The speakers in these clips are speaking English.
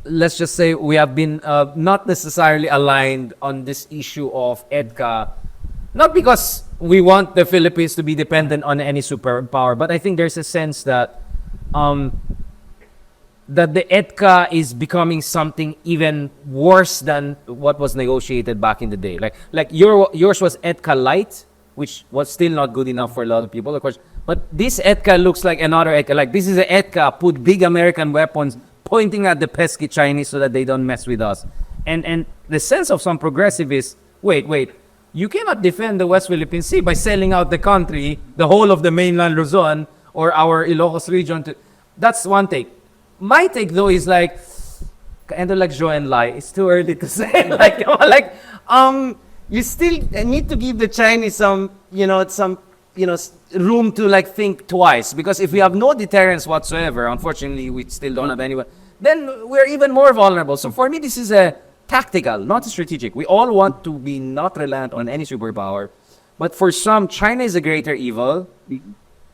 let's just say we have been not necessarily aligned on this issue of EDCA, not because we want the Philippines to be dependent on any superpower, but I think there's a sense that that the EDCA is becoming something even worse than what was negotiated back in the day. Like yours was EDCA light, which was still not good enough for a lot of people, of course. But this EDCA looks like another EDCA. Like this is an EDCA, put big American weapons pointing at the pesky Chinese so that they don't mess with us. And the sense of some progressivists, wait, you cannot defend the West Philippine Sea by selling out the country, the whole of the mainland Luzon or our Ilocos region. That's one take. My take though is like, kind of like Joe and Lai. It's too early to say. You still need to give the Chinese some room to like think twice, because if we have no deterrence whatsoever, unfortunately we still don't have anyone, then we're even more vulnerable. So for me, this is a tactical, not a strategic. We all want to be not reliant on any superpower, but for some, China is a greater evil,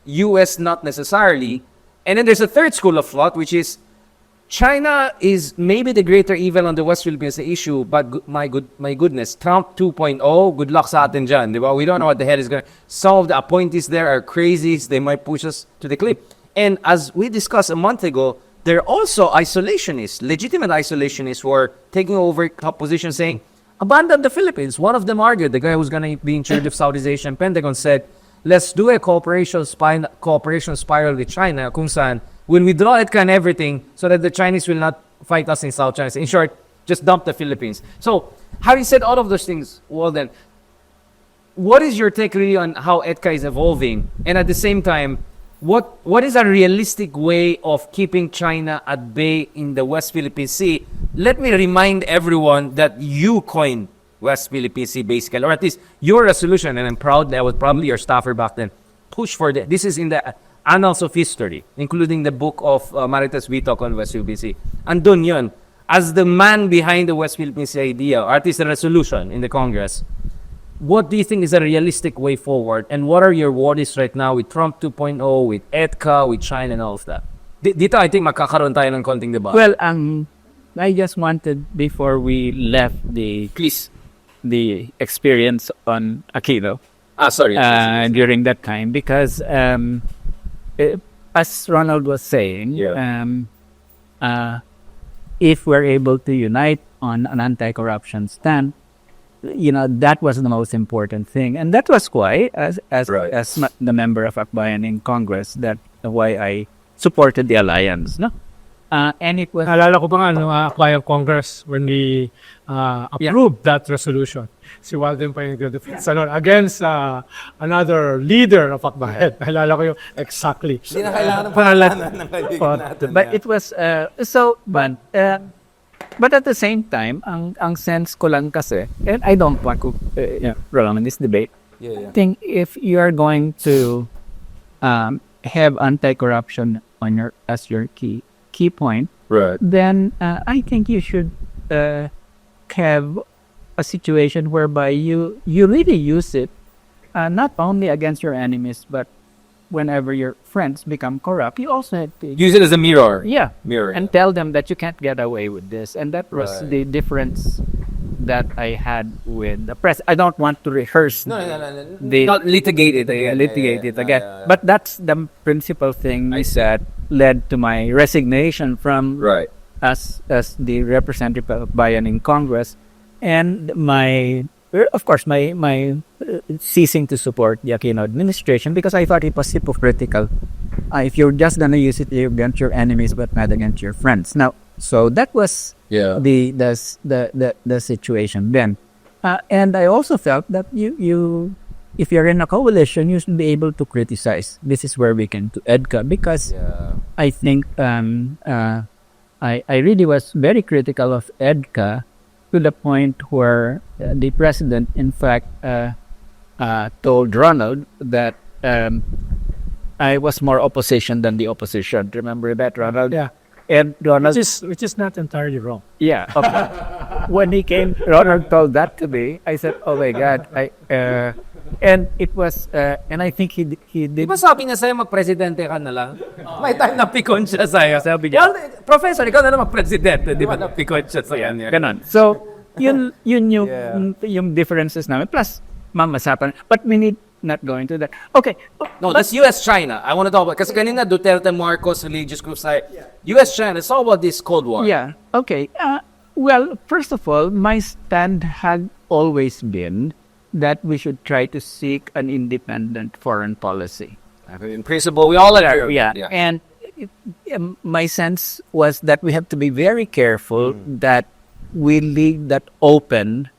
US not necessarily. And then there's a third school of thought, which is China is maybe the greater evil on the West Philippines issue, but my goodness, Trump 2.0, good luck sa atin dyan, di ba? We don't know what the hell is going to... Some of the appointees there are crazies. They might push us to the cliff. And as we discussed a month ago, there are also isolationists, legitimate isolationists who are taking over top positions saying, abandon the Philippines. One of them argued, the guy who's going to be in charge of Southeast Asia and Pentagon said, let's do a cooperation spiral with China, kung saan we'll withdraw EDCA and everything so that the Chinese will not fight us in South China. In short, just dump the Philippines. So, having said all of those things, well then, what is your take really on how EDCA is evolving? And at the same time, what is a realistic way of keeping China at bay in the West Philippine Sea? Let me remind everyone that you coined West Philippine Sea basically, or at least your resolution, and I'm proud that I was probably your staffer back then, push for that. This is in the annals of history, including the book of Marites Witok on West Philippine Sea. Andun yun. As the man behind the West Philippine Sea idea, or at least the resolution in the Congress, what do you think is a realistic way forward? And what are your worries right now with Trump 2.0, with EDCA, with China, and all of that? Dito, I think magkakaroon tayo ng konting debate. Well, I just wanted, before we left the experience on Aquino, during that time, because as Ronald was saying, if we're able to unite on an anti-corruption stand, that was the most important thing, and that was why, as the member of Akbayan in Congress, that why I supported the alliance, no. And it was. Naalala ko pa nga Akbayan Congress when we approved that resolution. Si Walden pa yung defense against another leader of Akbayan. Naalala ko yung exactly. Hindi na kailangan ng pangalanan ng kaibigan natin. But it was but at the same time, ang sense ko lang kasi, and I don't want to prolong this debate. I think if you are going to have anti-corruption on as your key point, right, then I think you should have a situation whereby you really use it not only against your enemies, but whenever your friends become corrupt, you also have to use it as a mirror. Mirror. And tell them that you can't get away with this. And that was the difference that I had with the press. I don't want to rehearse. No. Not litigate it again. But that's the principal thing that led to my resignation from as the representative of Bayan in Congress, and my ceasing to support the Aquino administration, because I thought it was hypocritical. If you're just gonna use it against your enemies but not against your friends. Now, so that was the situation then, and I also felt that you if you're in a coalition, you should be able to criticize. This is where we can to EDCA, because I think I really was very critical of EDCA, to the point where the president, in fact, told Ronald that I was more opposition than the opposition. Remember that, Ronald? Yeah. And Ronald, which is not entirely wrong. Yeah. Okay. When he came, Ronald told that to me. I said, "Oh my God, And it was, and I think he Di did. ba sabi niya sa'yo, mag-presidente ka na lang? May time na pikon siya sa'yo. Sabi niya. Well, Professor, ikaw na lang mag-presidente. Di ba napikon siya sa'yo? Ganon. So, yun yung differences namin. Plus, mamasapan. But we need not go into that. Okay. No, that's US-China. I want to talk about, kasi kanina Duterte, Marcos, religious groups, US-China, it's all about this Cold War. Yeah. Okay. Well, first of all, my stand had always been that we should try to seek an independent foreign policy. In principle, we all agree. Yeah. And my sense was that we have to be very careful that we leave that open,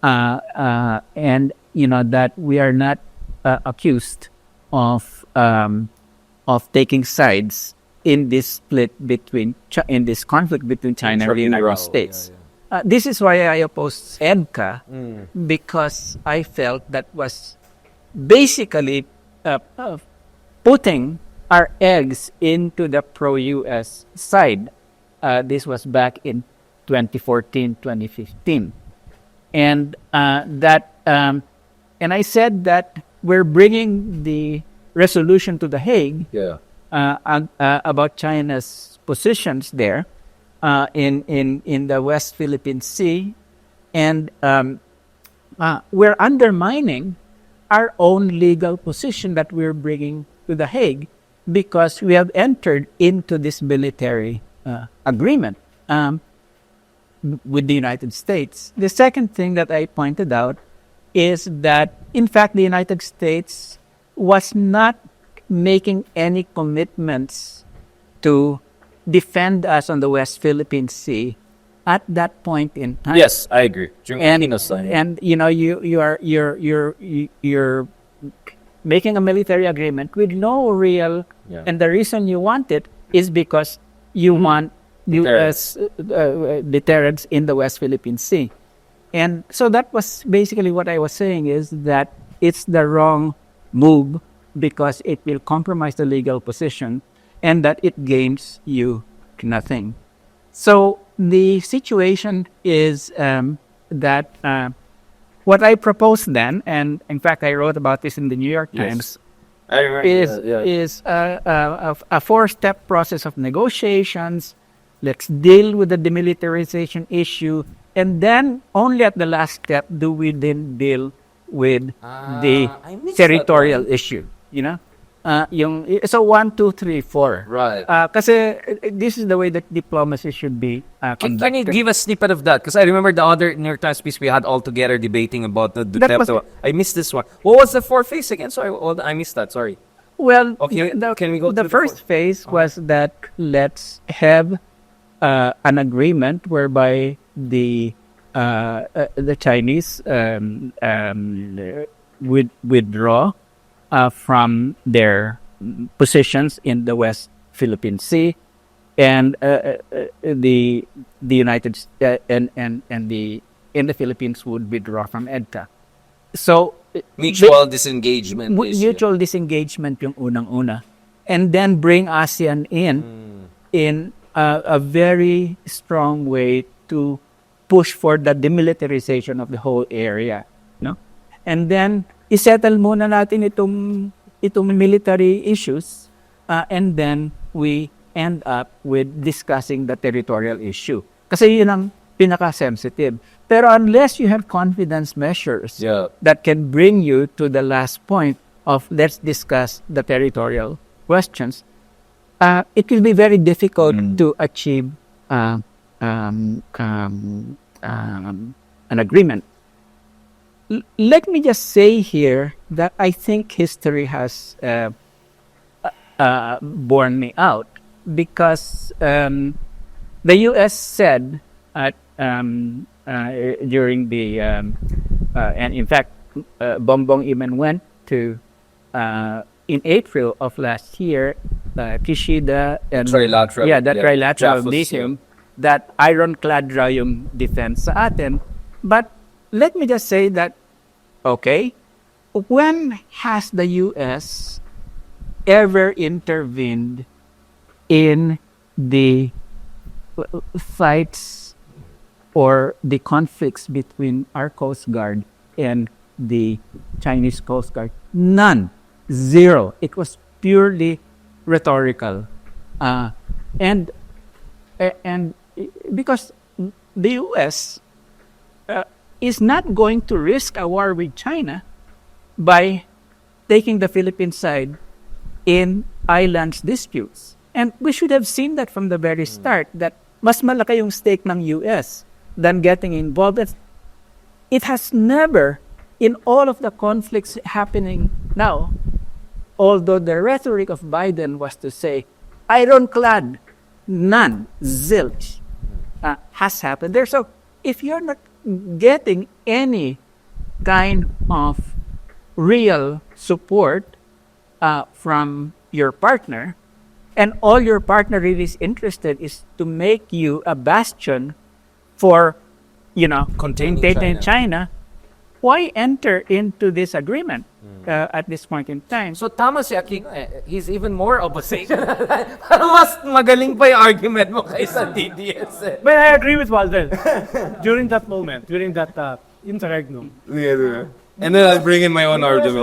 and that we are not accused of taking sides in this split in this conflict between China and the United States. This is why I opposed Edca, because I felt that was basically putting our eggs into the pro-US side. This was back in 2014, 2015. And and I said that we're bringing the resolution to The Hague about China's positions there in the West Philippine Sea, and we're undermining our own legal position that we're bringing to The Hague because we have entered into this military agreement with the United States. The second thing that I pointed out is that, in fact, the United States was not making any commitments to defend us on the West Philippine Sea at that point in time. Yes, I agree. And you're making a military agreement with no real, and the reason you want it is because you want U.S. deterrence in the West Philippine Sea. And so that was basically what I was saying, is that it's the wrong move because it will compromise the legal position and that it gains you nothing. So the situation is that what I proposed then, and in fact I wrote about this in the New York Times, is a four-step process of negotiations. Let's deal with the demilitarization issue, and then only at the last step do we then deal with the territorial issue. So 1, 2, 3, 4. Right. Kasi this is the way that diplomacy should be Can conducted. you give a snippet of that? Because I remember the other New York Times piece we had all together debating about the Duterte. I missed this one. What was the fourth phase again? Sorry, I missed that. Sorry. Well, Okay, can we go the to first phase was that let's have an agreement whereby the Chinese would withdraw from their positions in the West Philippine Sea, and the United and the Philippines would withdraw from Edca. So Mutual disengagement. mutual disengagement yung unang-una, and then bring ASEAN in a very strong way to push for the demilitarization of the whole area, no? And then isettle muna natin itong military issues, and then we end up with discussing the territorial issue. Kasi yun ang pinaka-sensitive. Pero unless you have confidence measures that can bring you to the last point of let's discuss the territorial questions, it will be very difficult to achieve an agreement. Let me just say here that I think history has borne me out, because the U.S. said during the and in fact Bongbong even went to in April of last year, Kishida and trilateral meeting, that ironclad raw yung defense sa atin. But let me just say that, okay, when has the U.S. ever intervened in the fights or the conflicts between our Coast Guard and the Chinese Coast Guard? None. Zero. It was purely rhetorical. And because the U.S. Is not going to risk a war with China by taking the Philippine side in islands disputes. And we should have seen that from the very start, that mas malaki yung stake ng US than getting involved. It has never, in all of the conflicts happening now, although the rhetoric of Biden was to say, ironclad, none, zilch, has happened there. So if you're not getting any kind of real support from your partner, and all your partner really is interested is to make you a bastion for, containing China, why enter into this agreement at this point in time? So tama si Aquino he's even more opposition. Parang mas magaling pa yung argument mo kaysa DDS eh. But I agree with Walden. During that moment, during that interregnum, And then I'll bring in my own argument.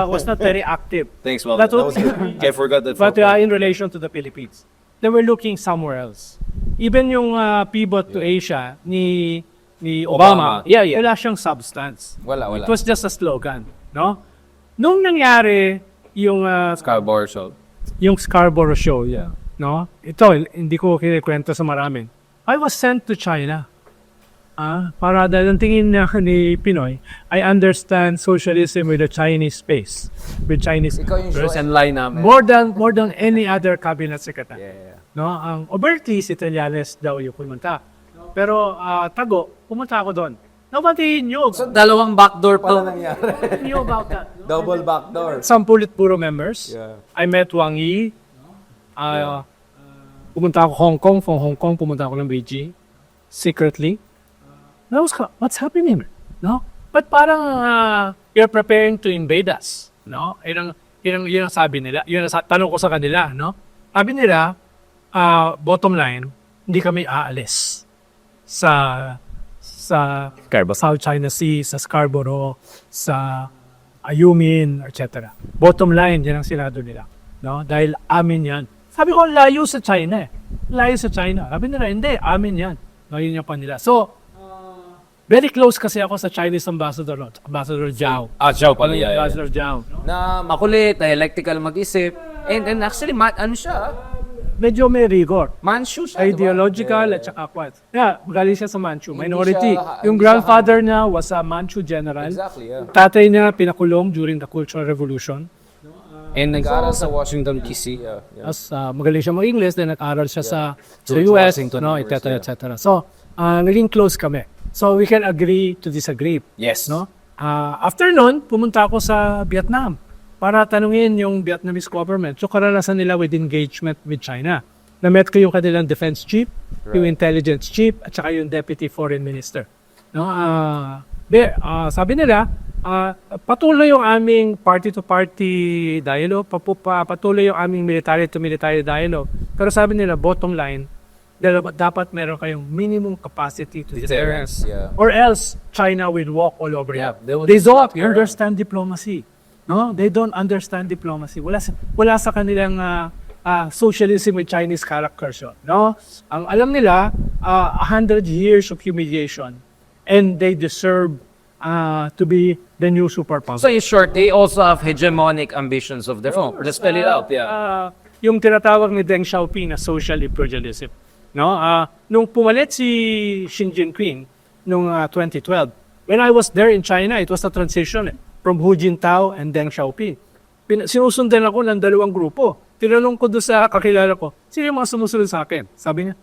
was not very active. Thanks, well. That was- I forgot that. But in relation to the Philippines, they were looking somewhere else. Even yung pivot to Asia ni Obama, wala siyang substance. Wala. It was just a slogan, no? Nung nangyari yung Scarborough show. no? Ito hindi ko kinikwento sa maraming. I was sent to China. Para dahil ang tingin ni Pinoy, I understand socialism with a Chinese space, with Chinese Ikaw yung show and line namin. more than any other cabinet secretary. Yeah. No, ang Obertis Italianes daw yung pumunta. Pero Tago, pumunta ako doon. Nobody knew. So, dalawang backdoor pala nangyari. Nobody knew about that. Double backdoor. Some Politburo members. Yeah. I met Wang Yi. Pumunta ako Hong Kong. From Hong Kong, pumunta ako ng Beijing. Secretly. That was what's happening, no? But parang you're preparing to invade us, no? Yun ang sabi nila. Yun ang tanong ko sa kanila, no? Sabi nila, bottom line, hindi kami aalis sa South China Sea, sa Scarborough, sa Ayungin, etc. Bottom line, yan ang sinado nila, no? Dahil amin yan. Sabi ko, layo sa China eh. Layo sa China. Sabi nila, hindi, amin yan. No, yun yung pa nila. So, very close kasi ako sa Chinese ambassador, no? Ambassador Zhao. Zhao pala. Ambassador Zhao. No? Na makulit, dialectical mag-isip. And actually, ano siya? Medyo may rigor. Manchu siya, Ideological diba? at saka kwat. Yeah, galing siya sa Manchu. Minority. siya- Yung hindi grandfather niya was a Manchu general. Exactly, yeah. Tatay niya pinakulong during the Cultural Revolution. And nag-aaral sa Washington, D.C. Tapos magaling siya mag-English, then nag-aral siya sa George US, Washington no, University, etc. etc. So, naging close kami. So, we can agree to disagree. Yes. No? After nun, pumunta ako sa Vietnam para tanungin yung Vietnamese government. So, karanasan nila with engagement with China. Na-met ko yung kanilang defense chief, yung intelligence chief, at saka yung deputy foreign minister. No? Sabi nila, patuloy yung aming party-to-party dialogue, patuloy yung aming military-to-military dialogue. Pero sabi nila, bottom line, dapat meron kayong minimum capacity to deterrence. Yeah. Or else, China will walk all over you. Yeah, They don't understand diplomacy. No, they don't understand diplomacy. Wala sa kanilang socialism with Chinese characters. No, ang alam nila 100 years of humiliation, and they deserve to be the new superpower. So in short, they also have hegemonic ambitions of their own. Let's spell it out. Yung tinatawag ni Deng Xiaoping na social imperialism. No, nung pumalit si Xi Jinping nung 2012, when I was there in China, it was a transition from Hu Jintao and Deng Xiaoping. Sinusundan ako ng dalawang grupo. Tinanong ko doon sa kakilala ko, sino yung mga sumusunod sa akin? Sabi niya,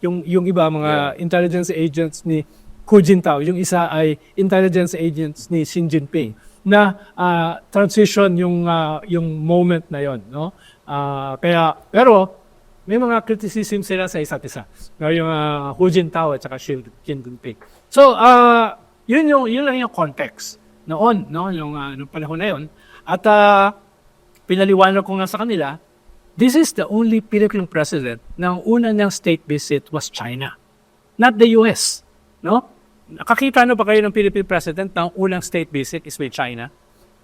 yung iba mga intelligence agents ni Hu Jintao, yung isa ay intelligence agents ni Xi Jinping na transition yung moment na yon, no? Pero may mga criticism sila sa isa't isa. No, yung Hu Jintao at saka Xi Jinping. So, yun lang yung context noon, no, yung panahon na yun. At pinaliwanag ko nga sa kanila, this is the only Philippine president na ang una niyang state visit was China, not the US, no? Nakakita na ba kayo ng Philippine President na ang unang state visit is with China?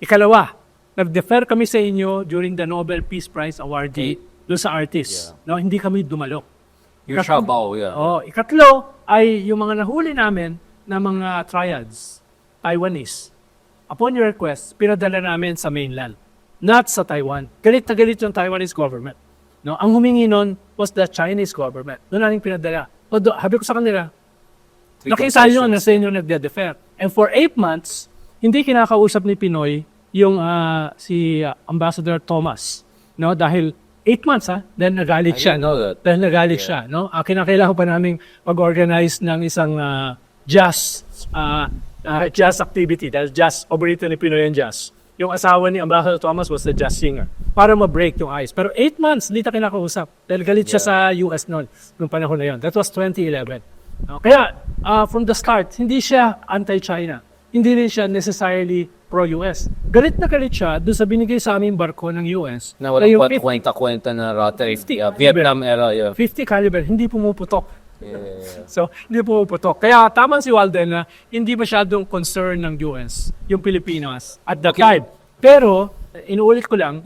Ikalawa, nag-defer kami sa inyo during the Nobel Peace Prize awardee doon sa artists. No, hindi kami dumalo. Your Shabao, yeah. Ikatlo ay yung mga nahuli namin na mga triads, Taiwanese. Upon your request, pinadala namin sa mainland, not sa Taiwan. Galit na galit yung Taiwanese government. No, ang humingi nun was the Chinese government. Doon namin pinadala. Habi ko sa kanila, nakiisa nyo na sa inyo nagde-defer. And for 8 months, hindi kinakausap ni Pinoy yung si Ambassador Thomas. No, dahil 8 months dahil nagalit siya. Dahil nagalit siya, no? Kinakailangan pa namin mag-organize ng isang jazz activity. Dahil jazz, paborito ni Pinoy yung jazz. Yung asawa ni Ambassador Thomas was the jazz singer. Para ma-break yung ice. Pero 8 months, hindi ta kinakausap. Dahil galit siya sa US noon panahon na yun. That was 2011. No? Kaya, from the start, hindi siya anti-China. Hindi rin siya necessarily pro-US. Galit na galit siya doon sa binigay sa aming barko ng US. Na walang kwenta-kwenta na rotary. Vietnam era, 50 caliber, hindi pumuputok. So, hindi pumuputok. Kaya tama si Walden na hindi masyadong concern ng US, yung Pilipinas, at the time. Pero, inuulit ko lang,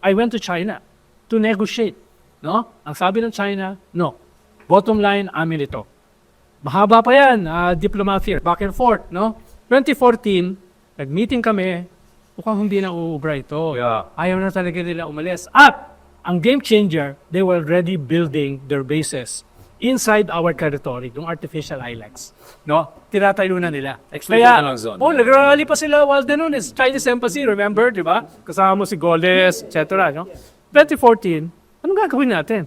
I went to China to negotiate. No? Ang sabi ng China, no. Bottom line, amin ito. Mahaba pa yan, diplomacy, back and forth, no? 2014, nag-meeting kami, mukhang hindi na uubra ito. Ayaw na talaga nila umalis. At, ang game changer, they were already building their bases inside our territory, yung artificial islands. No? Tinatayo na nila. Kaya, nagrarally pa sila while noon is Chinese Embassy, remember, di ba? Kasama mo si Goles, etc. No? 2014, anong gagawin natin?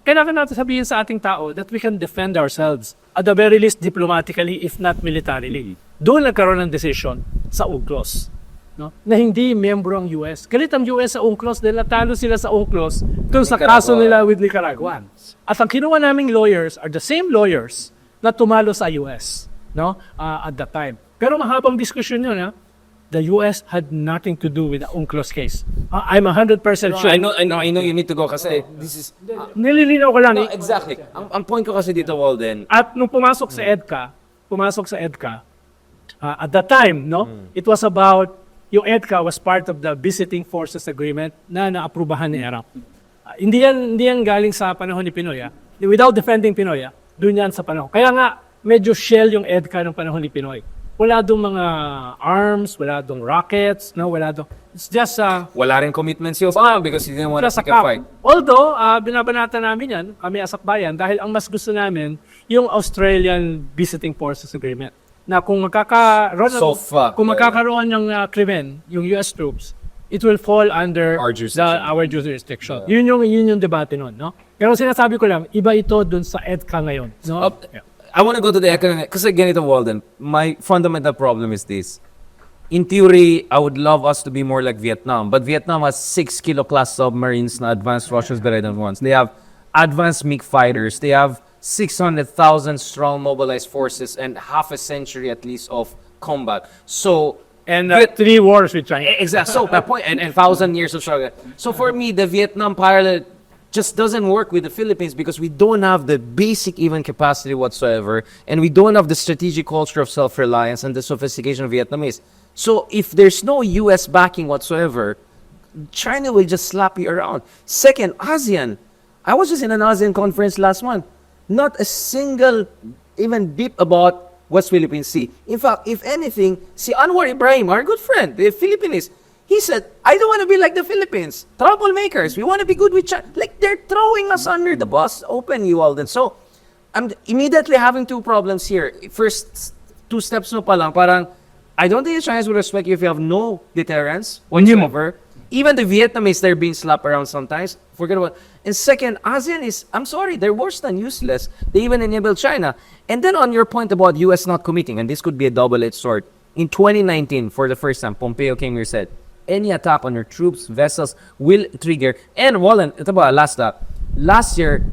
Kailangan natin sabihin sa ating tao that we can defend ourselves, at the very least diplomatically, if not militarily. Doon nagkaroon ng decision sa UNCLOS, no? Na hindi miyembro ang US. Galit ang US sa UNCLOS dahil natalo sila sa UNCLOS doon sa kaso nila with Nicaragua. At ang kinuha naming lawyers are the same lawyers na tumalo sa US, no? At that time. Pero mahabang diskusyon yun, the US had nothing to do with the UNCLOS case. I'm 100% sure. I know you need to go kasi this is... Nililinaw ko lang. No, exactly. Ang point ko kasi dito, Walden. At nung pumasok sa EDCA, at that time, no, it was about, yung EDCA was part of the Visiting Forces Agreement na naaprubahan ni ERAP. Hindi yan galing sa panahon ni Pinoy. Without defending Pinoy, doon yan sa panahon. Kaya nga, medyo shell yung EDCA ng panahon ni Pinoy. Wala dong mga arms, wala dong rockets, no, wala dong, it's just wala rin commitment si Obama because he didn't want to take a fight. Although, binabanata namin yan, kami as akbayan, dahil ang mas gusto namin, yung Australian Visiting Forces Agreement. Na kung magkakaroon ng krimen, yung US troops, it will fall under our jurisdiction. Yun yung debate nun, no? Pero sinasabi ko lang, iba ito dun sa EDCA ngayon, no? I want to go to the economic, kasi ganito, Walden, my fundamental problem is this. In theory, I would love us to be more like Vietnam, but Vietnam has 6 kilo class submarines na advanced Russians better than ones. They have advanced MiG fighters. They have 600,000 strong mobilized forces and half a century at least of combat. So, and 3 wars with China. Exactly. So, that point, and 1,000 years of struggle. So, for me, the Vietnam parallel just doesn't work with the Philippines because we don't have the basic even capacity whatsoever, and we don't have the strategic culture of self-reliance and the sophistication of Vietnamese. So if there's no US backing whatsoever, China will just slap you around. Second, ASEAN. I was just in an ASEAN conference last month. Not a single even beep about West Philippine Sea. In fact, if anything, si Anwar Ibrahim, our good friend, the Filipinist, he said, I don't want to be like the Philippines. Troublemakers. We want to be good with China. Like, they're throwing us under the bus openly, Walden. So, I'm immediately having 2 problems here. First, 2 steps mo pa lang, parang, I don't think the Chinese will respect you if you have no deterrence whatsoever. Even the Vietnamese, they're being slapped around sometimes. Forget about it. And second, ASEAN is, I'm sorry, they're worse than useless. They even enable China. And then on your point about US not committing, and this could be a double-edged sword, in 2019, for the first time, Pompeo came here and said, any attack on your troops, vessels, will trigger. And Wallen, ito ba, last year,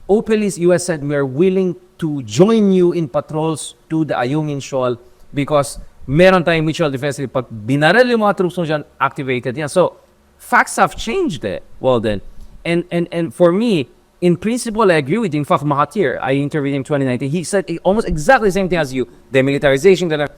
openly US said we are willing to join you in patrols to the Ayungin Shoal because meron tayong mutual defense. Pag binaril yung mga troops mo dyan, activated yan. So, facts have changed Walden. And for me, in principle, I agree with you. In fact, Mahathir, I interviewed him in 2019. He said almost exactly the same thing as you. Demilitarization.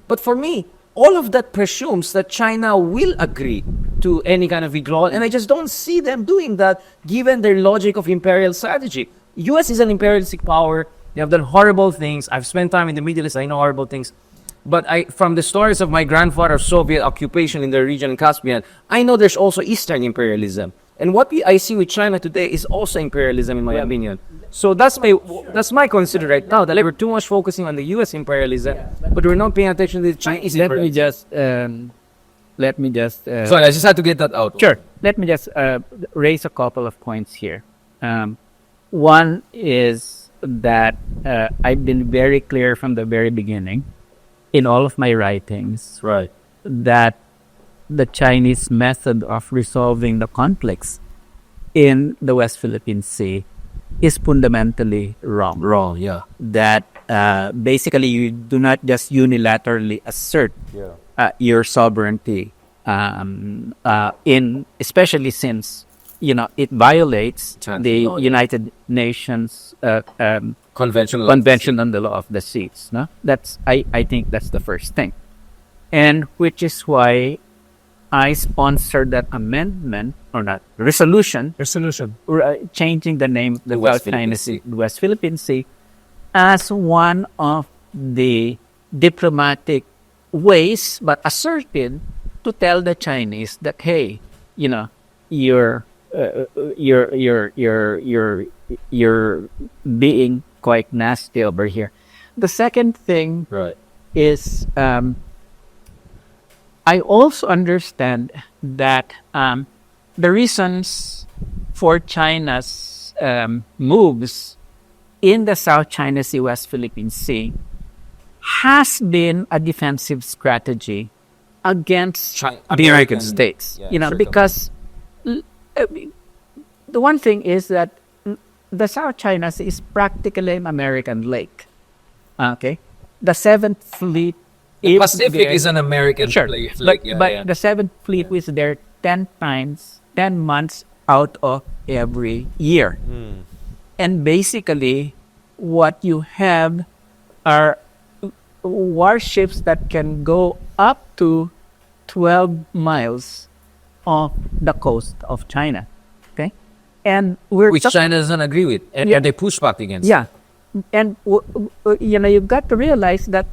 But for me, all of that presumes that China will agree to any kind of withdrawal. And I just don't see them doing that given their logic of imperial strategy. US is an imperialistic power. They have done horrible things. I've spent time in the Middle East. I know horrible things. But from the stories of my grandfather's Soviet occupation in the region in Caspian, I know there's also Eastern imperialism. And what I see with China today is also imperialism, in my opinion. So that's my consider right now. That we're too much focusing on the U.S. imperialism, but we're not paying attention to the Chinese imperialism. Let me just. Sorry, I just had to get that out. Sure. Let me just raise a couple of points here. One is that I've been very clear from the very beginning, in all of my writings, Right. that the Chinese method of resolving the conflicts in the West Philippine Sea is fundamentally wrong. Wrong, yeah. That basically you do not just unilaterally assert your sovereignty, especially since it violates the United Nations Convention on the Law of the Seas. No, I think that's the first thing, and which is why I sponsored that amendment or not resolution, changing the name of the South China Sea, West Philippine Sea, as one of the diplomatic ways, but asserted, to tell the Chinese that, hey, you're being quite nasty over here. The second thing is I also understand that the reasons for China's moves in the South China Sea, West Philippine Sea has been a defensive strategy against the United States. Because the one thing is that the South China Sea is practically an American lake. Okay, the Seventh Fleet. Pacific is an American lake. But the Seventh Fleet was there 10 months out of every year. And basically, what you have are warships that can go up to 12 miles off the coast of China. Okay? And which China doesn't agree with. And they push back against. Yeah. And, you've got to realize that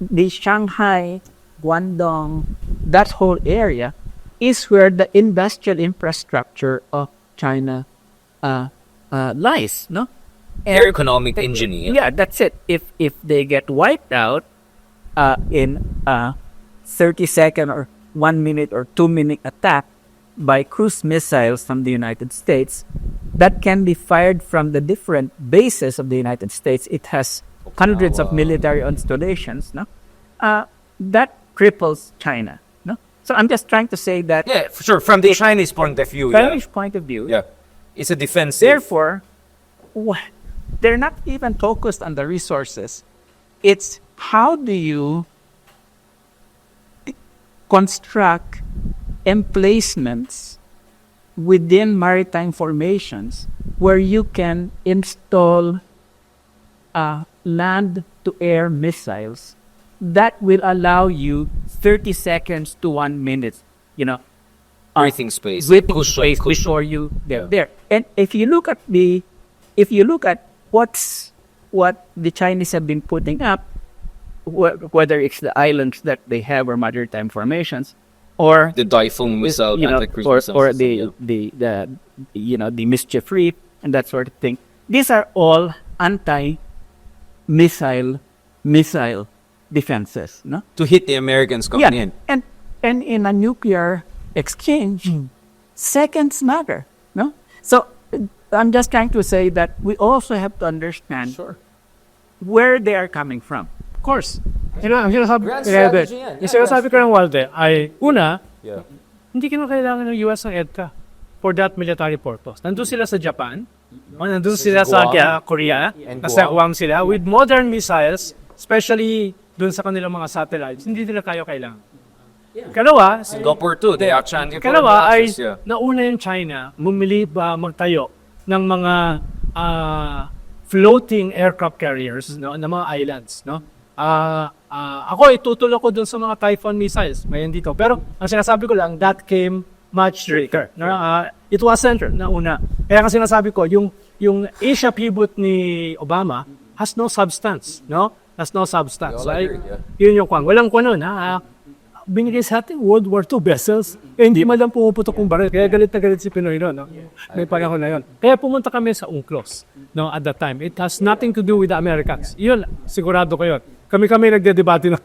the Shanghai, Guangdong, that whole area is where the industrial infrastructure of China lies, no? Their economic engine. Yeah, that's it. If they get wiped out in a 30-second or 1 minute or 2 minute attack by cruise missiles from the United States that can be fired from the different bases of the United States, it has hundreds of military installations, no? That cripples China, no? So I'm just trying to say that... Yeah, for sure. From the Chinese point of view. Yeah. It's a defensive. Therefore, they're not even focused on the resources. It's how do you construct emplacements within maritime formations where you can install land-to-air missiles that will allow you 30 seconds to 1 minute, breathing space, before you there. And if you look at what the Chinese have been putting up, whether it's the islands that they have or maritime formations, or the Typhoon missile, or the Mischief Reef and that sort of thing. These are all anti-missile defenses, no? To hit the Americans coming in. And in a nuclear exchange, seconds matter, no? So I'm just trying to say that we also have to understand where they are coming from. Of course. Ang sinasabi ko ng Walde ay, una, hindi kailangan ng US ng Edca for that military purpose. Nandun sila sa Japan, nandun sila sa Korea, nasa Guam sila, with modern missiles, especially dun sa kanilang mga satellites, hindi nila kailangan. Kalawa, Singapore too, they are trying. Kalawa ay nauna yung China magtayo ng mga floating aircraft carriers, no, ng mga islands, no. Ako itutulong ko dun sa mga Typhoon missiles, ngayon dito. Pero ang sinasabi ko lang, that came much later. No? It was center na una. Kaya ang sinasabi ko, yung Asia pivot ni Obama has no substance, no? Has no substance. Right? Yun yung kwan. Walang kwan nun, ha? Binigay sa ating World War II vessels, hindi man lang pumuputok yung baril. Kaya galit na galit si Pinoy no? May panahon na yun. Kaya pumunta kami sa UNCLOS, no, at that time. It has nothing to do with the Americans. Yun, sigurado ko yun. Kami nagdedebate na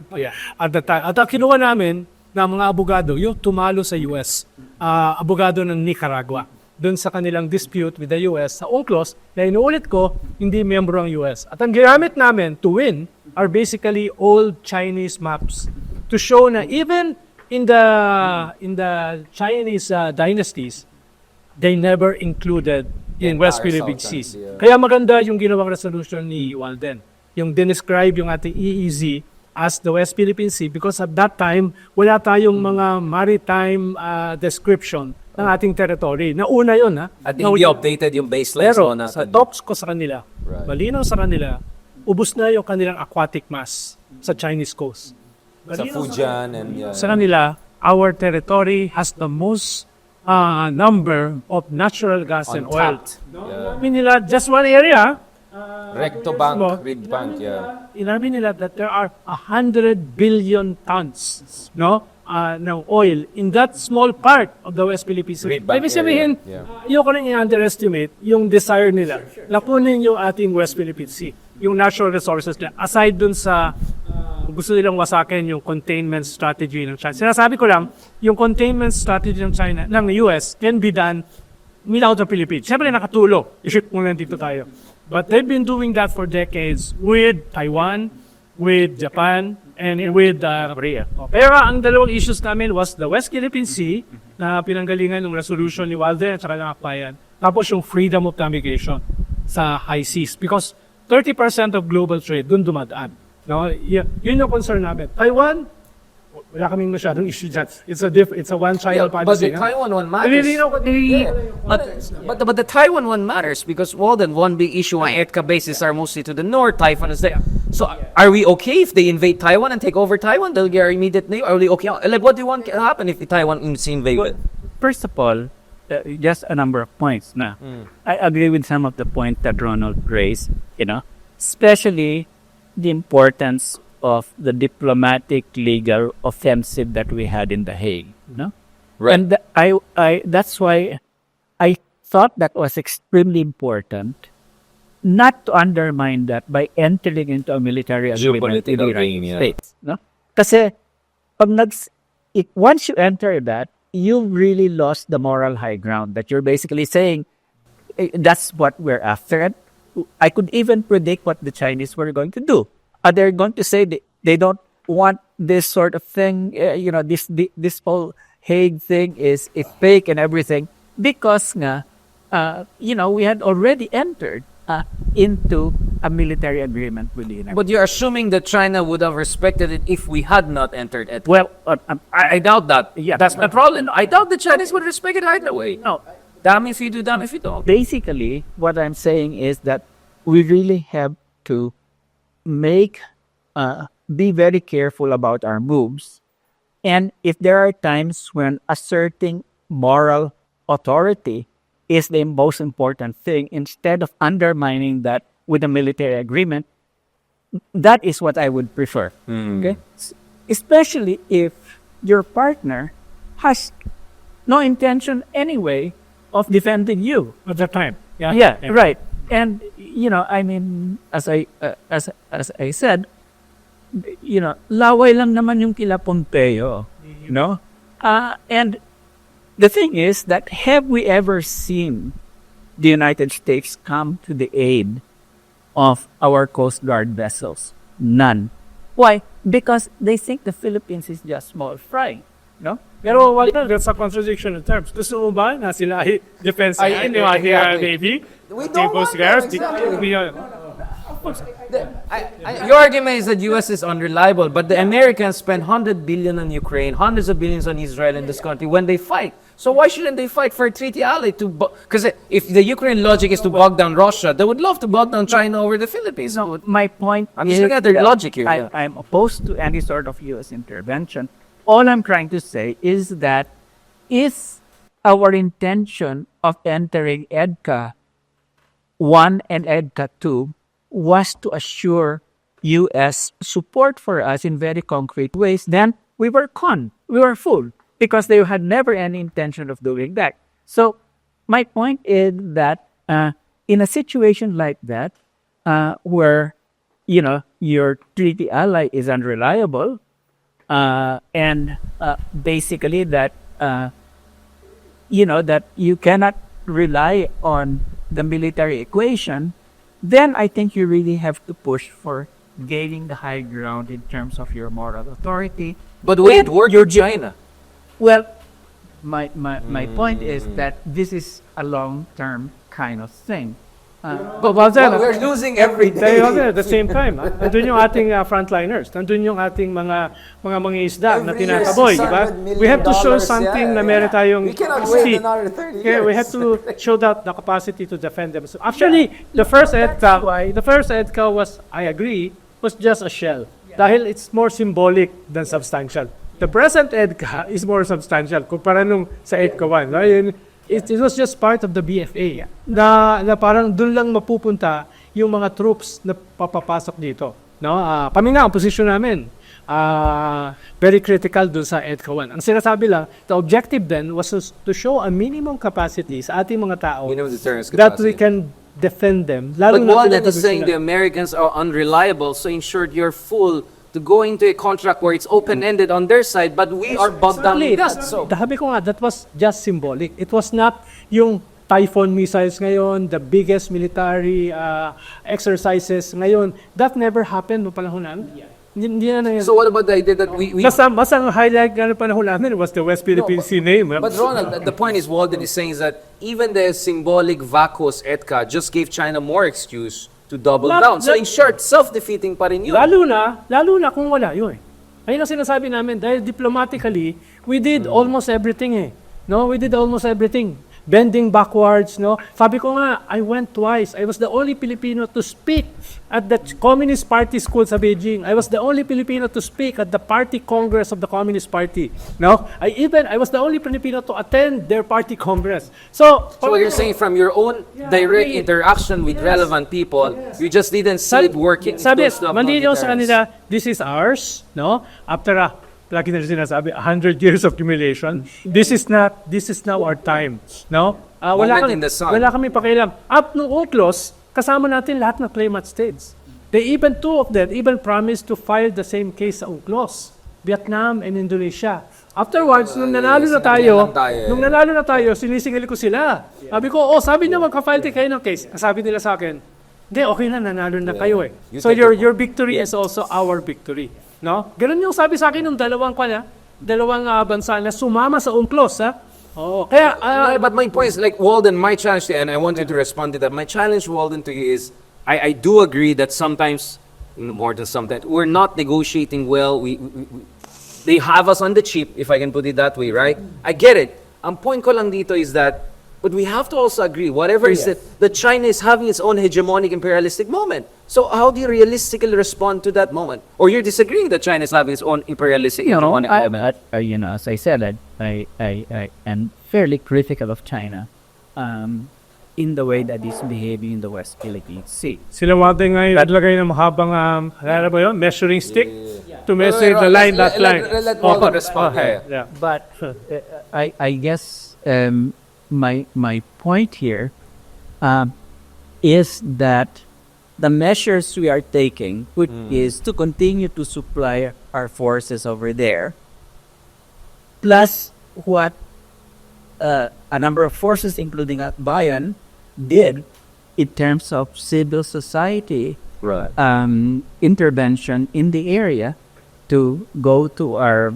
at that time. At kinuha namin na mga abogado, yung tumalo sa US, abogado ng Nicaragua, doon sa kanilang dispute with the US sa UNCLOS, na inuulit ko, hindi membro ang US. At ang ginamit namin to win are basically old Chinese maps to show na even in the Chinese dynasties, they never included in West Philippine Seas. Kaya maganda yung ginawang resolution ni Walden. Yung describe yung ating EEZ as the West Philippine Sea because at that time, wala tayong mga maritime description ng ating territory. Nauna yun, ha? At hindi updated yung baseline. Pero sa talks ko sa kanila, malinaw sa kanila, ubos na yung kanilang aquatic mass sa Chinese coast. Sa Fujian and Sa kanila, our territory has the most number of natural gas and oil. Inabi nila, just one area, Recto Bank, Reed Bank, inabi nila that there are 100 billion tons, no, ng oil in that small part of the West Philippine Sea. Ibig sabihin, yung ko rin i-underestimate yung desire nila. Lakunin yung ating West Philippine Sea, yung natural resources nila. Aside dun sa gusto nilang wasakin yung containment strategy ng China. Sinasabi ko lang, yung containment strategy ng China, ng US, can be done without the Philippines. Siyempre nakatulong. I-ship muna dito tayo. But they've been doing that for decades with Taiwan, with Japan, and with Korea. Pero ang dalawang issues namin was the West Philippine Sea, na pinanggalingan ng resolution ni Walden at saka ng Akbayan. Tapos yung freedom of navigation sa high seas. Because 30% of global trade dun dumadaan. No? Yun yung concern namin. Taiwan, wala kaming masyadong issue dyan. It's a one-child policy. But the Taiwan one matters. But the Taiwan one matters because one big issue on Edca bases are mostly to the north. Taiwan is there. So are we okay if they invade Taiwan and take over Taiwan? They'll get our immediate neighbor. Are we okay? Like, what do you want to happen if Taiwan is invaded? First of all, just a number of points. I agree with some of the points that Ronald raised, especially the importance of the diplomatic legal offensive that we had in The Hague. Right. And that's why I thought that was extremely important not to undermine that by entering into a military agreement with the United States. Kasi once you enter that, you really lost the moral high ground that you're basically saying, that's what we're after. And I could even predict what the Chinese were going to do. They're going to say they don't want this sort of thing, this whole Hague thing is fake and everything because we had already entered into a military agreement with the United States. But you're assuming that China would have respected it if we had not entered it. Well, I doubt that. Yeah. That's my problem. I doubt the Chinese would respect it either way. No. Damn if you do, damn if you don't. Basically, what I'm saying is that we really have to be very careful about our moves. And if there are times when asserting moral authority is the most important thing, instead of undermining that with a military agreement, that is what I would prefer. Okay? Especially if your partner has no intention anyway of defending you at that time. Yeah, right. And as I said, laway lang naman yung kila Pompeo, and the thing is that have we ever seen the United States come to the aid of our Coast Guard vessels? None. Why? Because they think the Philippines is just small fry, Pero that's a contradiction in terms. Gusto mo ba na sila ay defense line, yung ating Navy? We don't want that. Your argument is that U.S. is unreliable, but the Americans spend $100 billion on Ukraine, hundreds of billions on Israel in this country when they fight. So why shouldn't they fight for a treaty ally to? Because if the Ukraine logic is to bog down Russia, they would love to bog down China over the Philippines. No, my point I'm is just looking at their that logic here. I'm opposed to any sort of U.S. intervention. All I'm trying to say is that if our intention of entering EDCA 1 and EDCA 2 was to assure U.S. support for us in very concrete ways, then we were we were fooled, because they had never any intention of doing that. So my point is that in a situation like that, where your treaty ally is unreliable, and basically that that you cannot rely on the military equation, then I think you really have to push for gaining the high ground in terms of your moral authority. But will it work? You're China. Well, my point is that this is a long-term kind of thing. But We're losing every day. at the same time, nandun yung ating frontliners, nandun yung ating mga isda na Every year, tinataboy, di ba? $600 million, We have to show something na meron tayong We cannot wait capacity. another 30 Yeah, we years. have to show that the capacity to defend them. So actually, the first EDCA was, I agree, was just a shell. Dahil it's more symbolic than substantial. The present EDCA is more substantial kumpara nung sa EDCA 1. No? It was just part of the BFA na parang dun lang mapupunta yung mga troops na papapasok dito. No? Kami nga, ang posisyon namin, very critical dun sa EDCA 1. Ang sinasabi lang, the objective then was to show a minimum capacity sa ating mga tao Minimum deterrence that we capacity. can defend them. But na Walden tinatago is saying sila. the Americans are unreliable, so in short, you're full to go into a contract where it's open-ended on their side, but we are bogged down in that. So, Sabi ko nga, that was just symbolic. It was not yung Typhoon missiles ngayon, the biggest military exercises ngayon. That never happened no panahon namin. Hindi na nangyari. so what about the idea that we Mas ang highlight nga ng panahon namin was the West Philippine Sea name. But Ronald, the point is Walden is saying is that even the symbolic vacuous EDCA just gave China more excuse to double down. So in short, self-defeating pa rin yun. Lalo na kung wala yun. Ayun ang sinasabi namin, dahil diplomatically, we did almost everything eh. No, we did almost everything. Bending backwards, no? Sabi ko nga, I went twice. I was the only Filipino to speak at the Communist Party school sa Beijing. I was the only Filipino to speak at the Party Congress of the Communist Party. No? I was the only Filipino to attend their party congress. So what you're saying from your own direct interaction with relevant people, you just didn't see it working. Sabi, Those stuff, malinaw sa deterrence. kanila, this is ours, no? After lagi na sinasabi, 100 years of accumulation. This is now our time, no? Moment in the sun. Wala kami pakialam. Up no UNCLOS, kasama natin lahat ng claimant states. Two of them even promised to file the same case sa UNCLOS, Vietnam and Indonesia. Afterwards, nung nanalo na tayo, sinisingil ko sila. Sabi niya magka-file kayo ng case. Sabi nila sa akin, hindi, okay na, nanalo na kayo eh. So your victory is also our victory. No? Ganun yung sabi sa akin ng dalawang bansa na sumama sa UNCLOS, ha? Kaya, But my point is, like Walden, my challenge to you, and I want you to respond to that. My challenge, Walden, to you is, I do agree that sometimes, more than sometimes, we're not negotiating well. They have us on the cheap, if I can put it that way, right? I get it. Ang point ko lang dito is that, but we have to also agree, whatever is it, that China is having its own hegemonic imperialistic moment. So how do you realistically respond to that moment? Or you're disagreeing that China is having its own imperialistic hegemonic moment? As I said, I am fairly critical of China in the way that it's behaving in the West Philippine Sea. sila wate nga yung naglagay ng mahabang, ano ba yun? Measuring stick to measure the line, that line. Let Walden respond. Yeah. But I guess my point here is that the measures we are taking, which is to continue to supply our forces over there, plus what a number of forces, including Bayan, did in terms of civil society intervention in the area to go to our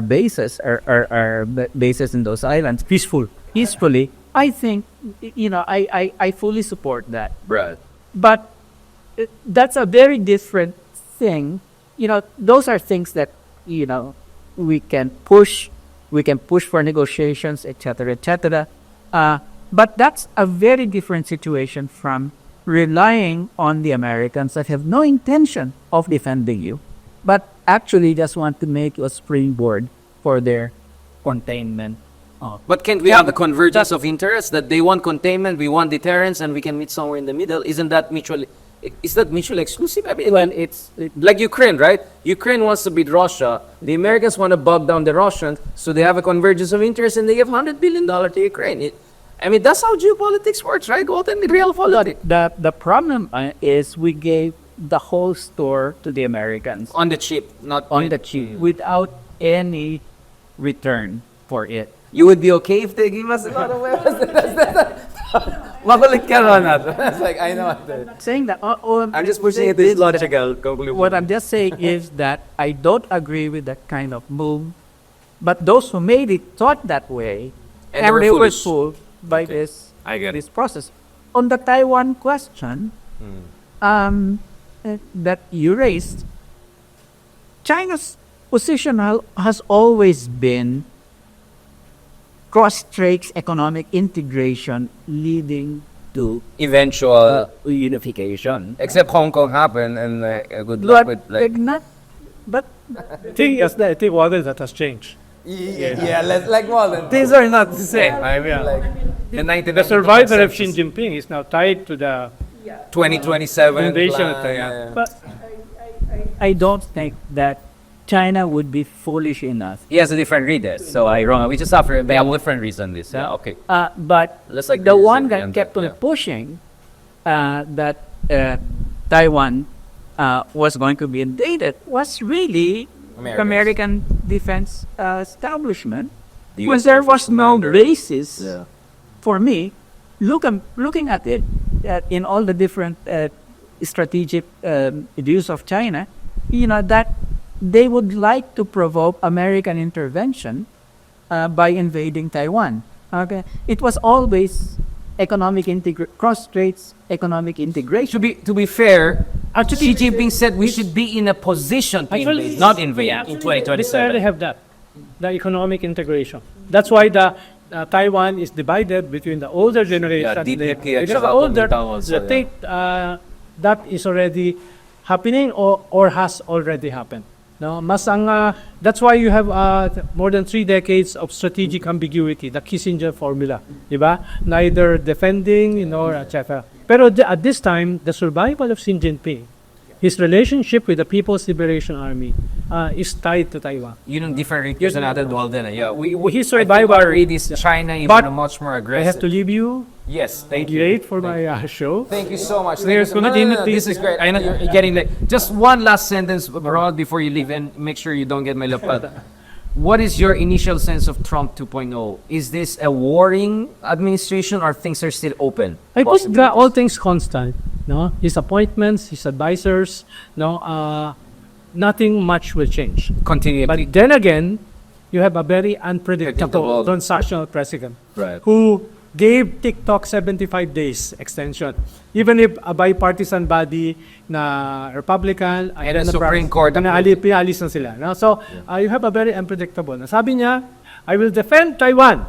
bases, our bases in those islands peacefully. I think, I fully support that. Right. But that's a very different thing. Those are things that, we can push We can push for negotiations, etc., etc. But that's a very different situation from relying on the Americans that have no intention of defending you, but actually just want to make you a springboard for their containment. But can't we have a convergence of interests that they want containment, we want deterrence, and we can meet somewhere in the middle? Isn't that mutually? Is that mutually exclusive? I mean, Well, like Ukraine, right? Ukraine wants to beat Russia. The Americans want to bog down the Russians, so they have a convergence of interest, and they give $100 billion to Ukraine. I mean, that's how geopolitics works, right? What in real politics? the problem is we gave the whole store to the Americans On the cheap, not on the cheap without any return for it. You would be okay if they give us a lot of weapons? Makulit ka, Ronald. That's like, I know. Saying that, I'm just pushing it this logical conclusion. what I'm just saying is that I don't agree with that kind of move, but those who made it thought that way, And and they they were were foolish. fooled by Okay. I get it. this process. On the Taiwan question that you raised, China's position has always been cross-strait economic integration leading to Eventual. unification. Except Hong Kong happened, and good luck But with like. but I think Walden that has changed. Yeah, like more than. These are not the same. I mean, like the 19. The survival of Xi Jinping is now tied to the 2027 invasion plan, of Taiwan. yeah. but I don't think that China would be foolish enough. He has a different read, so I wrong. We just have a different reason. This, yeah, okay. But Let's like the this one and that end kept that, on yeah. pushing that Taiwan was going to be invaded was really Americans. American defense establishment. The When US there was no commander. basis Yeah. for me, looking at it in all the different strategic views of China, that they would like to provoke American intervention by invading Taiwan. Okay, it was always cross-strait economic integration. To be fair, Xi Jinping said we should be in a position to invade, not invade in They already 2027. have that, the economic integration. That's why the Taiwan is divided between the older generation. Yeah, DPP at because the saka older, Kuomintang also, the take, that is already happening or has already happened. No, that's why you have more than 3 decades of strategic ambiguity, the Kissinger formula, di ba? Neither defending, nor etc. Pero at this time, the survival of Xi Jinping, his relationship with the People's Liberation Army, is tied to Taiwan. Yun ang different read natin, Walden. Yeah, His I survival think our read is China even But much more I aggressive. have to leave you Yes, thank you. late for my show. Thank you so much. There's Thank you so- gonna no, be this is great. I know you're getting late. Just one last sentence, Rod, before you leave, and make sure you don't get my laptop. What is your initial sense of Trump 2.0? Is this a warring administration, or things are still open? I put Possibly. all things constant. No, his appointments, his advisors. No, nothing much will change. Continue. But then again, you have a very unpredictable Predictable. transactional president Right. who gave TikTok 75 days extension. Even if a bipartisan body na Republican And the Supreme Court pinalis na sila. No? So, you have a very unpredictable. Sabi niya, I will defend Taiwan,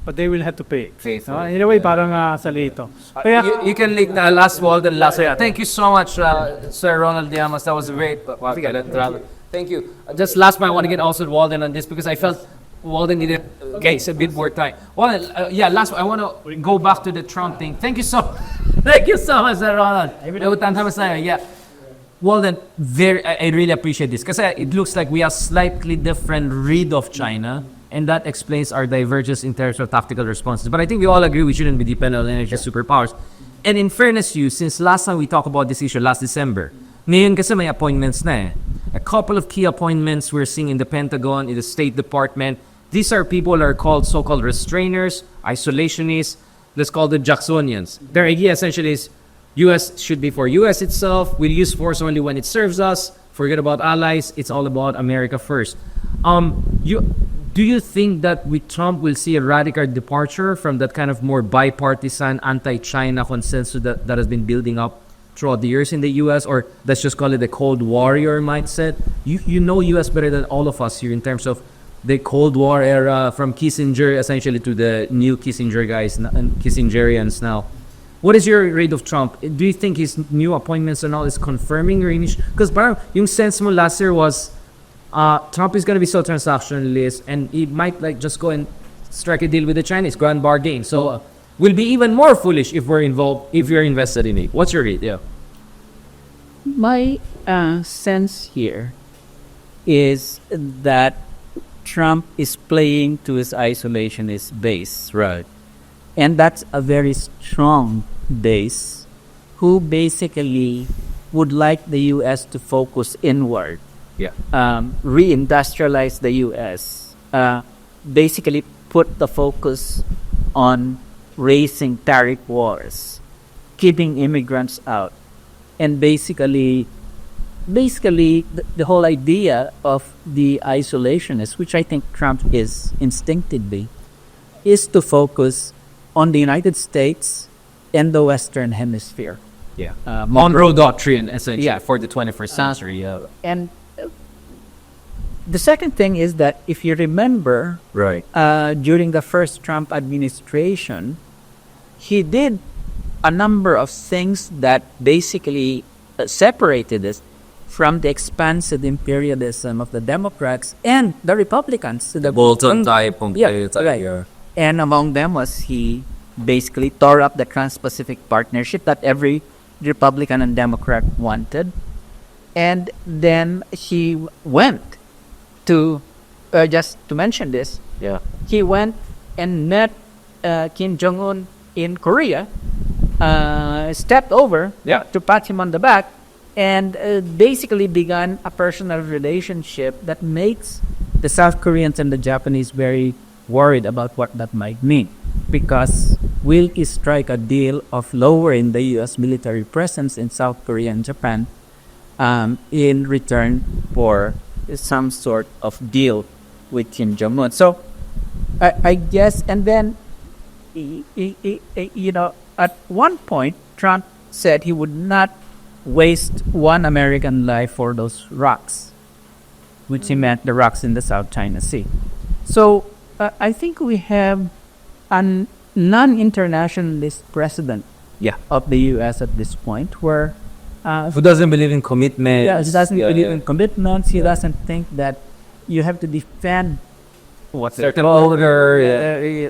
but they will have to pay. Faithful. No? In a way, parang sa lito. Kaya, You can link the last Walden last. Thank you so much, Sir Ronald Diamas. That was great. Thank you. Just last point, I want to get also Walden on this because I felt Walden needed a bit more time. Walden, last one, I want to go back to the Trump thing. Thank you so much, Sir Ronald. Yeah. Walden, I really appreciate this because it looks like we have slightly different read of China, and that explains our divergence in terms of tactical responses. But I think we all agree we shouldn't be dependent on energy superpowers. And in fairness to you, since last time we talked about this issue, last December, ngayon kasi may appointments na eh. A couple of key appointments we're seeing in the Pentagon, in the State Department. These are people who are called so-called restrainers, isolationists, let's call them Jacksonians. Their idea essentially is U.S. should be for U.S. itself. We'll use force only when it serves us. Forget about allies. It's all about America first. Do you think that with Trump we'll see a radical departure from that kind of more bipartisan anti-China consensus that has been building up throughout the years in the U.S., or let's just call it the Cold Warrior mindset? You know U.S. better than all of us here in terms of the Cold War era from Kissinger essentially to the new Kissinger guys and Kissingerians now. What is your rate of Trump? Do you think his new appointments and all is confirming your initial? Because parang yung sense mo last year was Trump is gonna be so transactionalist and he might like just go and strike a deal with the Chinese, grand bargain. So we'll be even more foolish if we're involved, if you're invested in it. What's your rate? Yeah. My sense here is that Trump is playing to his isolationist base. Right. And that's a very strong base who basically would like the U.S. to focus inward, Yeah. reindustrialize the U.S., basically put the focus on raising tariff wars, keeping immigrants out, and basically the whole idea of the isolationists, which I think Trump is instinctively, is to focus on the United States and the Western Hemisphere. Yeah. Monroe Doctrine, essentially, Yeah. for the 21st century. Yeah. And the second thing is that if you remember, Right. during the first Trump administration, he did a number of things that basically separated us from the expansive imperialism of the Democrats and the Republicans. The Bolton type. Yeah, right. And among them was he basically tore up the Trans-Pacific Partnership that every Republican and Democrat wanted. And then he went to, just to mention this, Yeah. he went and met Kim Jong-un in Korea, stepped over Yeah. to pat him on the back, and basically began a personal relationship that makes the South Koreans and the Japanese very worried about what that might mean. Because will he strike a deal of lowering the U.S. military presence in South Korea and Japan in return for some sort of deal with Kim Jong-un? So I guess, and then, at one point, Trump said he would not waste one American life for those rocks, which he meant the rocks in the South China Sea. So I think we have a non-internationalist president Yeah. of the U.S. at this point, where Who doesn't believe in commitment? he doesn't believe in commitments. He doesn't think that you have to defend certain order,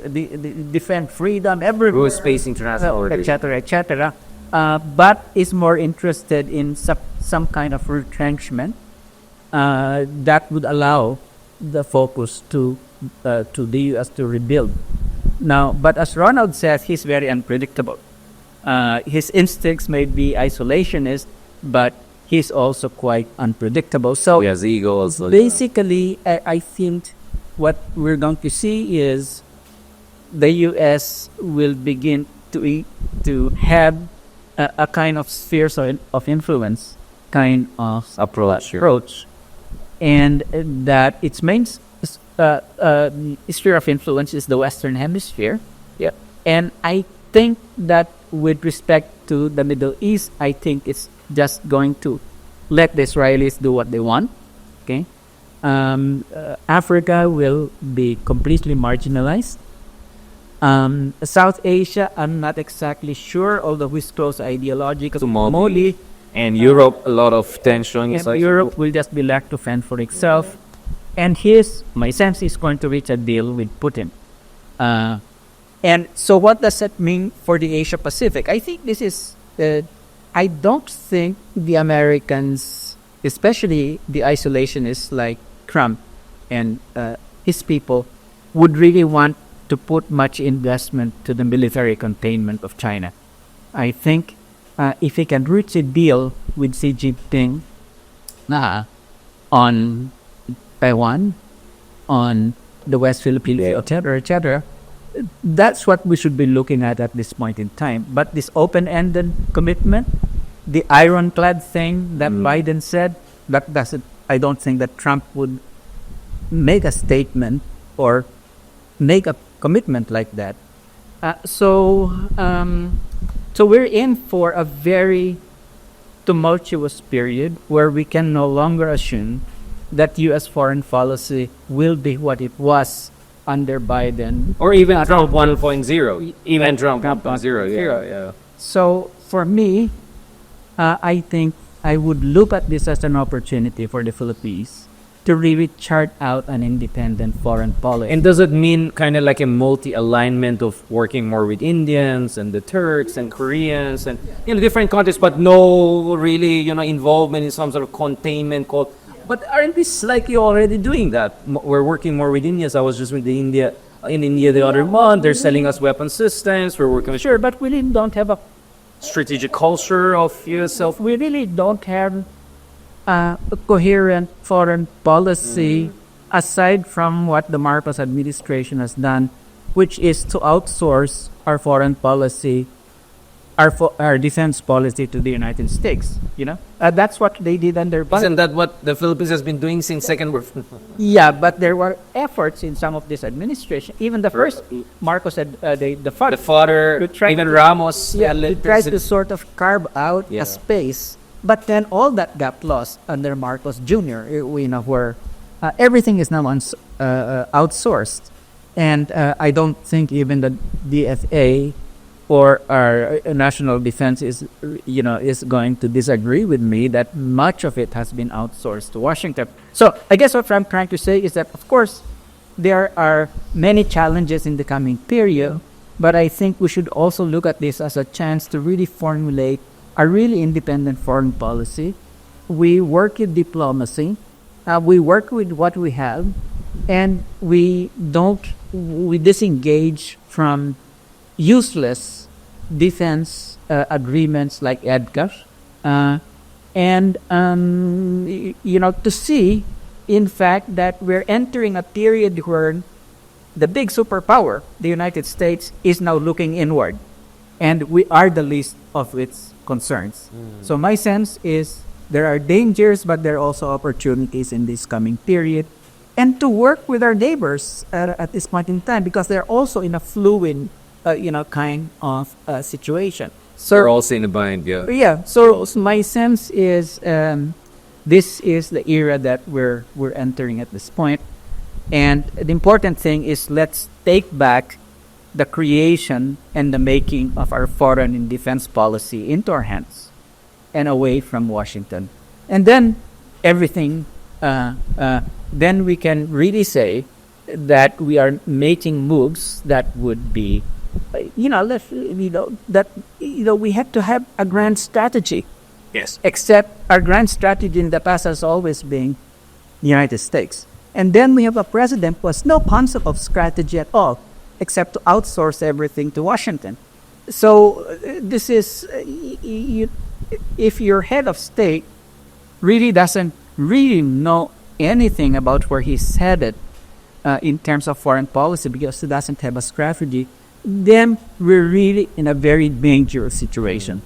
defend freedom everywhere, rules space international order. etc., etc. But is more interested in some kind of retrenchment that would allow the focus to the U.S. to rebuild. Now, but as Ronald says, he's very unpredictable. His instincts may be isolationist, but he's also quite unpredictable. So He has ego also. basically, I think what we're going to see is the U.S. will begin to have a kind of spheres of influence kind of approach, and that its main sphere of influence is the Western Hemisphere. Yeah. And I think that with respect to the Middle East, I think it's just going to let the Israelis do what they want. Okay. Africa will be completely marginalized. South Asia, I'm not exactly sure, although we close ideological. Mali. And Europe, a lot of tension. And Europe will just be left to fend for itself. And my sense is going to reach a deal with Putin. And so what does that mean for the Asia Pacific? I think this is, I don't think the Americans, especially the isolationists like Trump and his people, would really want to put much investment to the military containment of China. I think if he can reach a deal with Xi Jinping on Taiwan, on the West Philippines, etc., etc., that's what we should be looking at this point in time. But this open-ended commitment, the ironclad thing that Biden said, that doesn't. I don't think that Trump would make a statement or make a commitment like that. So we're in for a very tumultuous period where we can no longer assume that U.S. foreign policy will be what it was under Biden. Or even Trump 1.0. Even Trump 1.0. Zero. Yeah. So for me, I think I would look at this as an opportunity for the Philippines to really chart out an independent foreign policy. And does it mean kind of like a multi-alignment of working more with Indians and the Turks and Koreans and different countries, but no really involvement in some sort of containment called? But aren't we slightly already doing that? We're working more with Indians. I was just with in India the other month. They're selling us weapon systems. We're working with Sure, but we really don't have strategic culture of self. we really don't have a coherent foreign policy aside from what the Marcos administration has done, which is to outsource our foreign policy, our defense policy to the United States. That's what they did under Biden. Isn't that what the Philippines has been doing since Second World? Yeah, but there were efforts in some of this administration. Even the first Marcos said the father. The father, To try even to- Ramos, He tried to sort of carve out Yeah. a space, but then all that got lost under Marcos Jr. Where everything is now outsourced, and I don't think even the DFA or our national defense is going to disagree with me that much of it has been outsourced to Washington. So I guess what I'm trying to say is that, of course, there are many challenges in the coming period, but I think we should also look at this as a chance to really formulate a really independent foreign policy. We work with diplomacy, we work with what we have, and we disengage from useless defense agreements like Edca, and to see, in fact, that we're entering a period where the big superpower, the United States, is now looking inward, and we are the least of its concerns. So my sense is there are dangers, but there are also opportunities in this coming period, and to work with our neighbors at this point in time, because they're also in a fluid kind of situation. So We're also in a bind, yeah. yeah. So my sense is this is the era that we're entering at this point, and the important thing is let's take back the creation and the making of our foreign and defense policy into our hands and away from Washington, and then everything. Then we can really say that we are making moves that would be, we have to have a grand strategy. Yes. Except our grand strategy in the past has always been the United States. And then we have a president who has no concept of strategy at all, except to outsource everything to Washington. So this is, if your head of state really doesn't really know anything about where he's headed in terms of foreign policy because he doesn't have a strategy, then we're really in a very dangerous situation.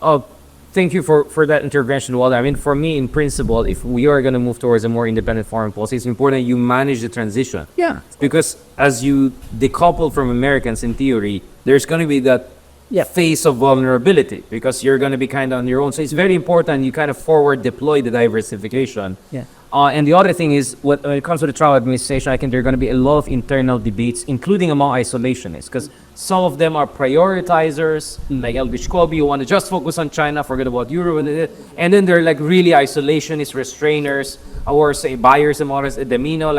Oh, thank you for that intervention, Walter. I mean, for me, in principle, if we are going to move towards a more independent foreign policy, it's important you manage the transition. Yeah. Because as you decouple from Americans, in theory, there's going to be that phase of vulnerability because you're going to be kind of on your own. So it's very important you kind of forward deploy the diversification. Yeah. And the other thing is, when it comes to the Trump administration, I think there are going to be a lot of internal debates, including among isolationists, because some of them are prioritizers, like Elbridge Colby, who want to just focus on China, forget about Europe, and then they're like really isolationist restrainers, or say buyers and others, Demino,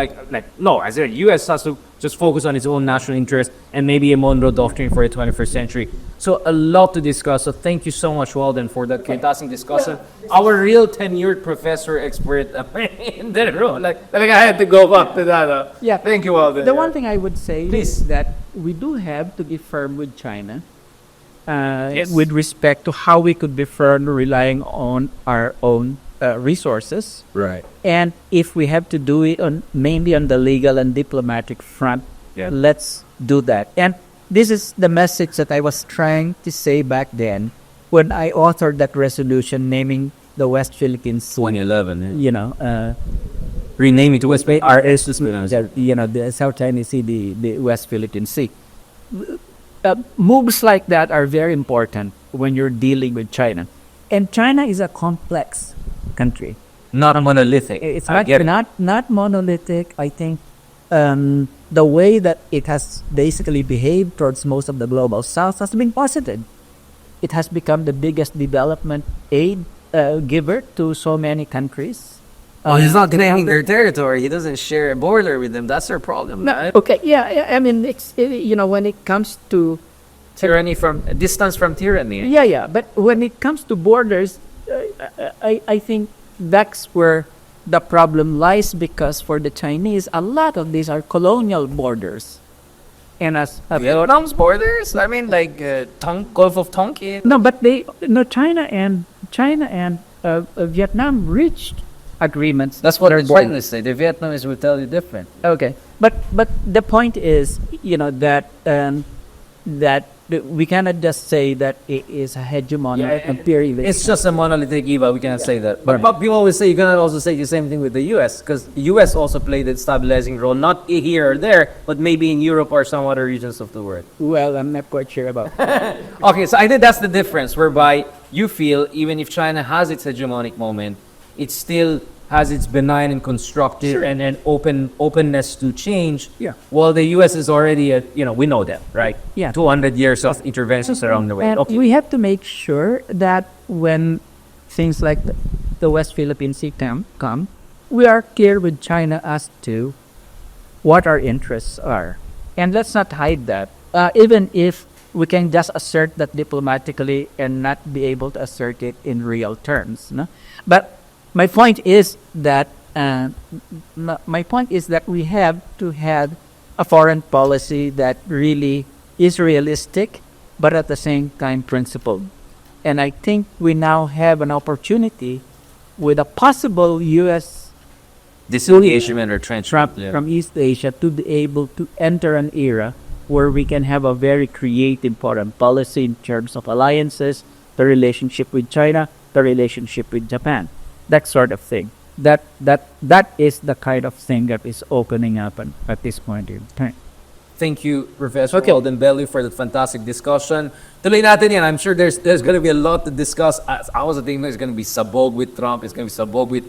no, I said U.S. has to just focus on its own national interest and maybe a Monroe Doctrine for the 21st century. So a lot to discuss. So thank you so much, Walden, for that fantastic discussion. Our real tenured professor expert in the room. Like I had to go back to that. Yeah. Thank you, Walden. The one thing I would say Please. is that we do have to be firm with China Yes. with respect to how we could be firm relying on our own resources. Right. And if we have to do it mainly on the legal and diplomatic front, let's do that. And this is the message that I was trying to say back then when I authored that resolution naming the West Philippines, 2011. Rename it to West Bay. the South China Sea, the West Philippine Sea. Moves like that are very important when you're dealing with China. And China is a complex country. not monolithic. It's I get it. not monolithic. I think the way that it has basically behaved towards most of the global south has been positive. It has become the biggest development aid giver to so many countries. Oh, he's not claiming their territory. He doesn't share a border with them. That's their problem. No, right? okay, yeah, I mean, when it comes to Tyranny from distance from tyranny. yeah, but when it comes to borders, I think that's where the problem lies, because for the Chinese, a lot of these are colonial borders, and as Vietnam's borders. I mean, like Gulf of Tonkin. no, but China and Vietnam reached agreements. That's what their they're border- trying to say. The Vietnamese will tell you different. Okay, but the point is, that we cannot just say that it is a hegemonic imperialism. It's just a monolithic Eva. We cannot say that. But people always say you cannot also say the same thing with the U.S. because the U.S. also played a stabilizing role, not here or there, but maybe in Europe or some other regions of the world. Well, I'm not quite sure about. Okay, so I think that's the difference, whereby you feel even if China has its hegemonic moment, it still has its benign and constructive and openness to change. Yeah. While the U.S. is already we know that, right? Yeah. 200 years of interventions around the way. And Okay. we have to make sure that when things like the West Philippine Sea come, we are clear with China as to what our interests are. And let's not hide that. Even if we can just assert that diplomatically and not be able to assert it in real terms. No? But my point is that we have to have a foreign policy that really is realistic, but at the same time principled. And I think we now have an opportunity with a possible U.S. Disillusionment or retrenchment. from East Asia to be able to enter an era where we can have a very creative foreign policy in terms of alliances, the relationship with China, the relationship with Japan, that sort of thing. That is the kind of thing that is opening up at this point in time. Thank you, Professor Walden Bellew, for the fantastic discussion. Tuloy natin yan. I'm sure there's going to be a lot to discuss. I was thinking there's going to be sabog with Trump. It's going to be sabog with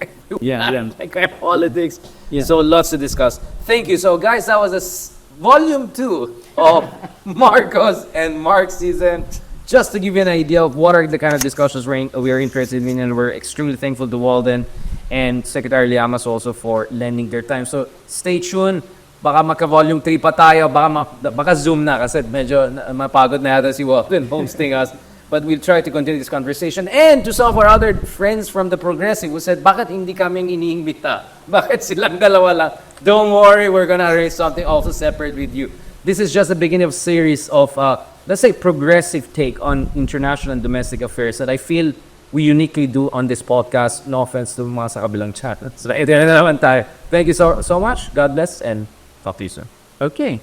like politics. Yeah. So lots to discuss. Thank you. So guys, that was volume 2 of Marcos and Mark season. Just to give you an idea of what are the kind of discussions we are interested in, and we're extremely thankful to Walden and Secretary Llamas also for lending their time. So stay tuned. Baka magka-volume 3 pa tayo, baka Zoom na kasi medyo mapagod na yata si Walden hosting us. But we'll try to continue this conversation. And to some of our other friends from the Progressive who said, bakit hindi kami iniimbita? Bakit silang dalawa lang? Don't worry, we're gonna arrange something also separate with you. This is just the beginning of a series of, let's say, progressive take on international and domestic affairs that I feel we uniquely do on this podcast. No offense to mga sa kabilang chat. So, ito na naman tayo. Thank you so much. God bless and talk to you soon. Okay.